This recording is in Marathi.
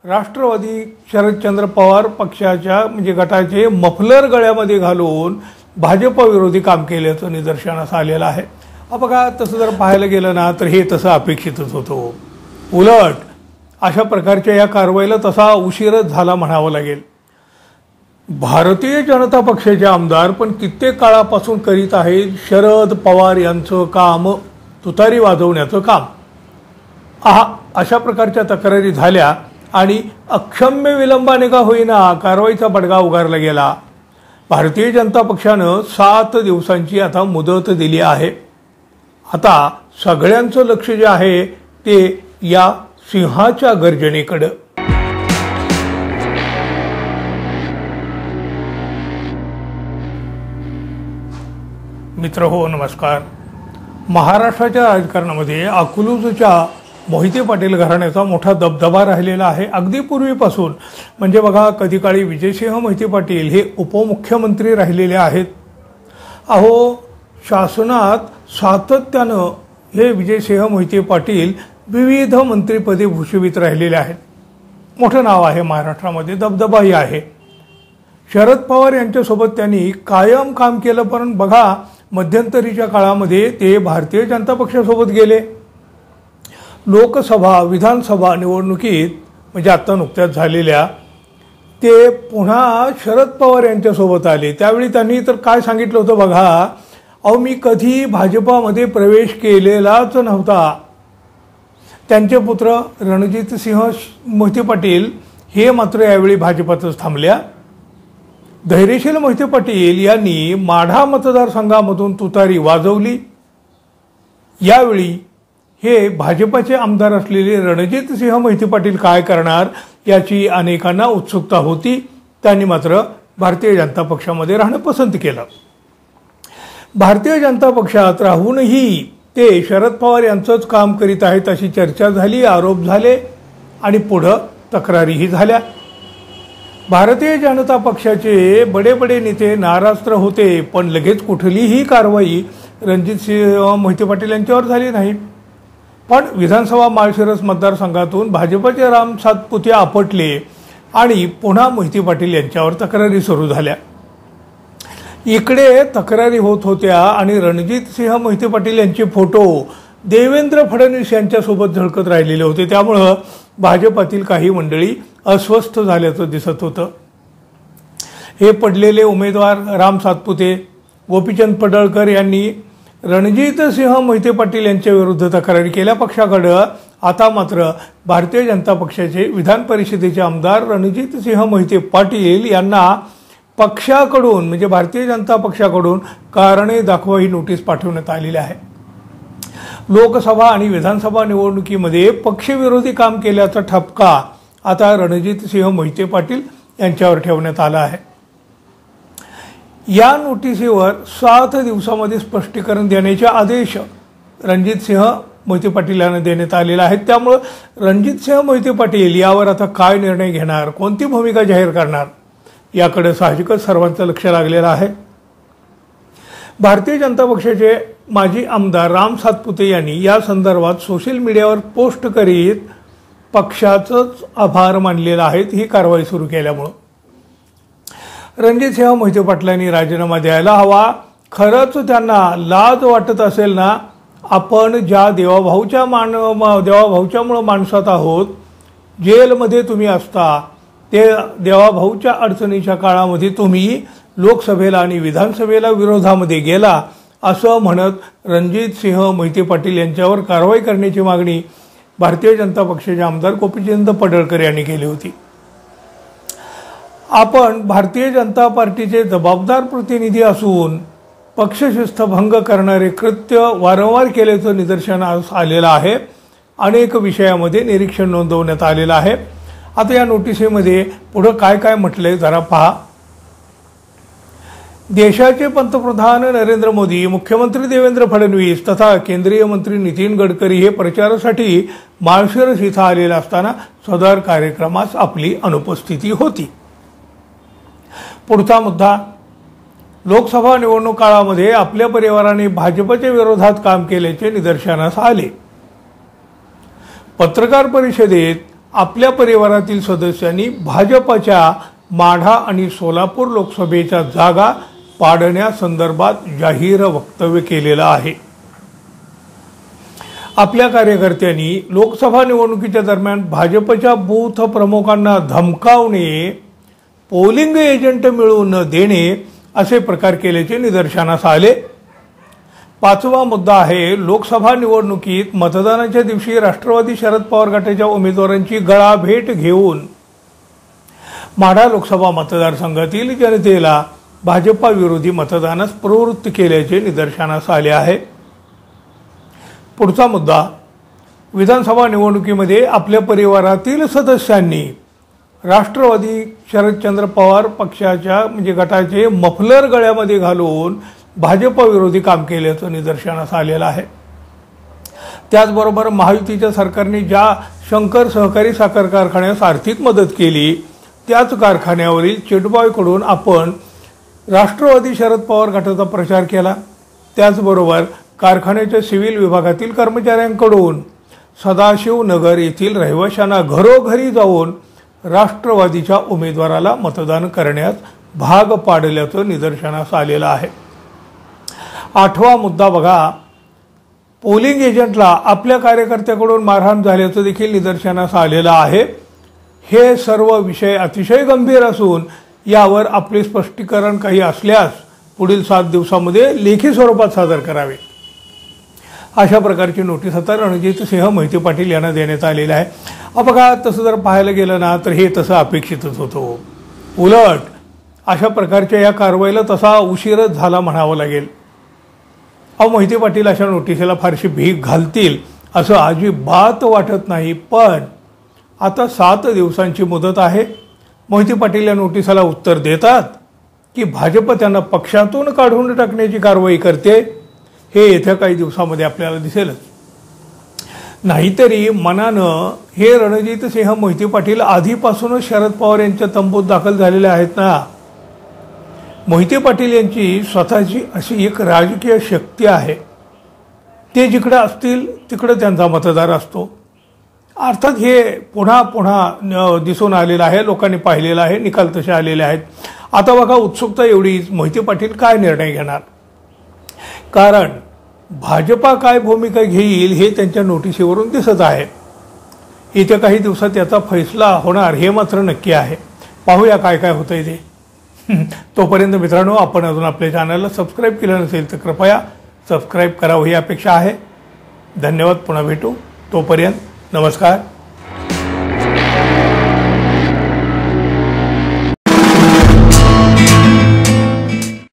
राष्ट्रवादी शरदचंद्र पवार पक्षाच्या म्हणजे गटाचे मफलर गळ्यामध्ये घालून भाजप विरोधी काम केल्याचं निदर्शनास आलेलं आहे। बघा, तसं जर पाहायला गेलं ना तर हे तसं अपेक्षितच होतं। उलट अशा प्रकारच्या या कारवाईला तसा उशीरच झाला म्हणावं लागेल। भारतीय जनता पक्षाचे आमदार पण कित्येक काळापासून करीत आहेत शरद पवार यांचं काम, तुतारी वाजवण्याचं काम। अशा प्रकारच्या तक्रारी झाल्या आणि अक्षम्य विलंबाने का होईना कारवाईचा बडगा उगारला गेला। भारतीय जनता पक्षानं 7 दिवसांची आता मुदत दिली आहे। आता सगळ्यांचं लक्ष जे आहे ते या सिंहाच्या गर्जनेकडे। मित्रहो, नमस्कार। महाराष्ट्राच्या राजकारणामध्ये अकलूजच्या मोहिते पाटील घराण्याचा मोठा दबदबा राहिलेला आहे अगदी पूर्वीपासून। म्हणजे बघा, कधी काळी विजयसिंह मोहिते पाटील हे उपमुख्यमंत्री राहिलेले आहेत। शासनात सातत्यानं हे विजयसिंह मोहिते पाटील विविध मंत्रिपदे भूषवित राहिलेले आहेत। मोठं नाव आहे महाराष्ट्रामध्ये, दबदबाही आहे। शरद पवार यांच्यासोबत त्यांनी कायम काम केलं, पण बघा मध्यंतरीच्या काळामध्ये ते भारतीय जनता पक्षासोबत गेले। लोकसभा विधानसभा निवडणुकीत म्हणजे आता नुकत्याच झालेल्या ते पुन्हा शरद पवार यांच्यासोबत आले। त्यावेळी त्यांनी तर काय सांगितलं होतं बघा, मी कधी भाजपामध्ये प्रवेश केलेलाच नव्हता। त्यांचे पुत्र रणजितसिंह मोहिते पाटील हे मात्र यावेळी भाजपातच थांबल्या। धैर्यशील मोहिते पाटील यांनी माढा मतदारसंघामधून तुतारी वाजवली। यावेळी हे भाजपाचे आमदार असलेले रणजितसिंह मोहिते पाटील काय करणार याची अनेकांना उत्सुकता होती। त्यांनी मात्र भारतीय जनता पक्षामध्ये राहणं पसंत केलं। भारतीय जनता पक्षात राहूनही ते शरद पवार यांचंच काम करीत आहेत अशी चर्चा झाली, आरोप झाले आणि पुढं तक्रारीही झाल्या। भारतीय जनता पक्षाचे बडे नेते नाराज तर होते, पण लगेच कुठलीही कारवाई रणजितसिंह मोहिते पाटील यांच्यावर झाली नाही। पण विधानसभा माळशिरस मतदारसंघातून भाजपचे राम सातपुते आपटले आणि पुन्हा मोहिते पाटील यांच्यावर तक्रारी सुरू झाल्या। इकडे तक्रारी होत होत्या आणि रणजितसिंह मोहिते पाटील यांचे फोटो देवेंद्र फडणवीस यांच्यासोबत झळकत राहिलेले होते। त्यामुळं भाजपातील काही मंडळी अस्वस्थ झाल्याचं दिसत होतं। हे पडलेले उमेदवार राम सातपुते, गोपीचंद पडळकर यांनी रणजितसिंह मोहिते पाटील यांच्या विरुद्ध तक्रारी केल्या पक्षाकडं। आता मात्र भारतीय जनता पक्षाचे विधान परिषदेचे आमदार रणजितसिंह मोहिते पाटील यांना पक्षाकडून म्हणजे भारतीय जनता पक्षाकडून कारणे दाखवा ही नोटीस पाठवण्यात आलेली आहे। लोकसभा आणि विधानसभा निवडणुकीमध्ये पक्षविरोधी काम केल्याचा ठपका आता रणजितसिंह मोहिते पाटील यांच्यावर ठेवण्यात आला आहे। या नोटीसीवर 7 दिवसामध्ये स्पष्टीकरण देण्याचे आदेश रणजितसिंह मोहिते पाटील यांना देण्यात आलेला आहे। त्यामुळे रणजितसिंह मोहिते पाटील यावर आता काय निर्णय घेणार, कोणती भूमिका जाहीर करणार याकडे साहजिकच सर्वांचं लक्ष लागलेलं आहे। भारतीय जनता पक्षाचे माजी आमदार राम सातपुते यांनी या संदर्भात सोशल मीडियावर पोस्ट करीत पक्षाचंच आभार मानलेला आहे ही कारवाई सुरू केल्यामुळे। रणजितसिंह मोहिते पाटलांनी राजीनामा द्यायला हवा। खरंच त्यांना लाज वाटत असेल ना, आपण ज्या देवाभाऊच्यामुळे माणसात आहोत, जेलमध्ये तुम्ही असता, ते देवाभाऊच्या अडचणीच्या काळामध्ये तुम्ही लोकसभेला आणि विधानसभेला विरोधामध्ये गेला असं म्हणत रणजितसिंह मोहिते पाटील यांच्यावर कारवाई करण्याची मागणी भारतीय जनता पक्षाचे आमदार गोपीचंद पडळकर यांनी केली होती। आपण भारतीय जनता पार्टीचे जबाबदार प्रतिनिधी असून पक्षशिस्त भंग करणारे कृत्य वारंवार केल्याचं निदर्शनास आलेलं आहे। अनेक विषयामध्ये निरीक्षण नोंदवण्यात आलेलं आहे। आता या नोटिसीमध्ये पुढे काय काय म्हटलंय जरा पहा। देशाचे पंतप्रधान नरेंद्र मोदी, मुख्यमंत्री देवेंद्र फडणवीस तथा केंद्रीय मंत्री नितीन गडकरी हे प्रचारासाठी माळशिरस इथं आलेले असताना सदर कार्यक्रमास आपली अनुपस्थिती होती। पुढचा मुद्दा, लोकसभा निवडणूक काळामध्ये आपल्या परिवाराने भाजपच्या विरोधात काम केल्याचे निदर्शनास आले। पत्रकार परिषदेत आपल्या परिवारातील सदस्यांनी भाजपच्या माढा आणि सोलापूर लोकसभेच्या जागा पाडण्यासंदर्भात जाहीर वक्तव्य केलेलं आहे। आपल्या कार्यकर्त्यांनी लोकसभा निवडणुकीच्या दरम्यान भाजपच्या बूथ प्रमुखांना धमकावणे, पोलिंग एजंट मिळवून न देणे असे प्रकार केल्याचे निदर्शनास आले। पाचवा मुद्दा आहे, लोकसभा निवडणुकीत मतदानाच्या दिवशी राष्ट्रवादी शरद पवार गटाच्या उमेदवारांची गळाभेट घेऊन माढा लोकसभा मतदारसंघातील जनतेला भाजपा विरोधी मतदानास प्रवृत्त केल्याचे निदर्शनास आले आहे। पुढचा मुद्दा, विधानसभा निवडणुकीमध्ये आपल्या परिवारातील सदस्यांनी राष्ट्रवादी शरदचंद्र पवार पक्षाच्या गटाचे मफलर गळ्यामध्ये घालून भाजपा विरोधी काम केल्याचं निदर्शनास आलेलं आहे। त्याचबरोबर महायुतीच्या सरकारने ज्या शंकर सहकारी साखर कारखान्यास आर्थिक मदत केली, त्याच कारखान्यावरील चिटबॉयकडून आपण राष्ट्रवादी शरद पवार गटाचा प्रचार केला। त्याचबरोबर कारखान्याच्या सिव्हिल विभागातील कर्मचाऱ्यांकडून सदाशिवनगर येथील रहिवाशांना घरोघरी जाऊन राष्ट्रवादीच्या उमेदवाराला मतदान करण्यास भाग पाडल्याचं निदर्शनास आलेलं आहे। आठवा मुद्दा बघा, पोलिंग एजंटला आपल्या कार्यकर्त्याकडून मारहाण झाल्याचं देखील निदर्शनास आलेलं आहे। हे सर्व विषय अतिशय गंभीर असून यावर आपले स्पष्टीकरण काही असल्यास पुढील 7 दिवसांमध्ये लेखी स्वरूपात सादर करावे, अशा प्रकारची नोटीस आता रणजितसिंह मोहिते पाटील यांना देण्यात आलेली आहे। बघा, तसं जर पाहायला गेलं ना तर हे तसं अपेक्षितच होतं। उलट अशा प्रकारच्या या कारवाईला तसा उशीरच झाला म्हणावं लागेल। मोहिते पाटील अशा नोटिसीला फारशी भीक घालतील असं अजिबात वाटत नाही, पण आता 7 दिवसांची मुदत आहे। मोहिते पाटील या नोटिसाला उत्तर देतात की भाजप त्यांना पक्षातून काढून टाकण्याची कारवाई करते, हे येत्या काही दिवसांमध्ये आपल्याला दिसेलच। नाहीतरी मनानं हे रणजितसिंह मोहिते पाटील आधीपासूनच शरद पवार यांच्या तंबूत दाखल झालेले आहेत ना। मोहिते पाटील यांची स्वतःची अशी एक राजकीय शक्ती आहे, ते जिकडे असतील तिकडे त्यांचा मतदार असतो। अर्थात हे पुन्हा पुन्हा दिसून आलेलं आहे, लोकांनी पाहिलेलं आहे, निकाल तसे आलेले आहेत। आता बघा, उत्सुकता एवढीच, मोहिते पाटील काय निर्णय घेणार, कारण भाजपा काय भूमिका घेईल हे त्यांच्या नोटिसीवरून दिसत आहे। येत्या काही दिवसात याचा फैसला होणार हे मात्र नक्की आहे। पाहूया काय काय होतंय ते। तोपर्यंत मित्रांनो, आपण अजून आपल्या चॅनलला सबस्क्राईब केलं नसेल तर कृपया सबस्क्राईब करावं ही अपेक्षा आहे। धन्यवाद, पुन्हा भेटू, तोपर्यंत नमस्कार।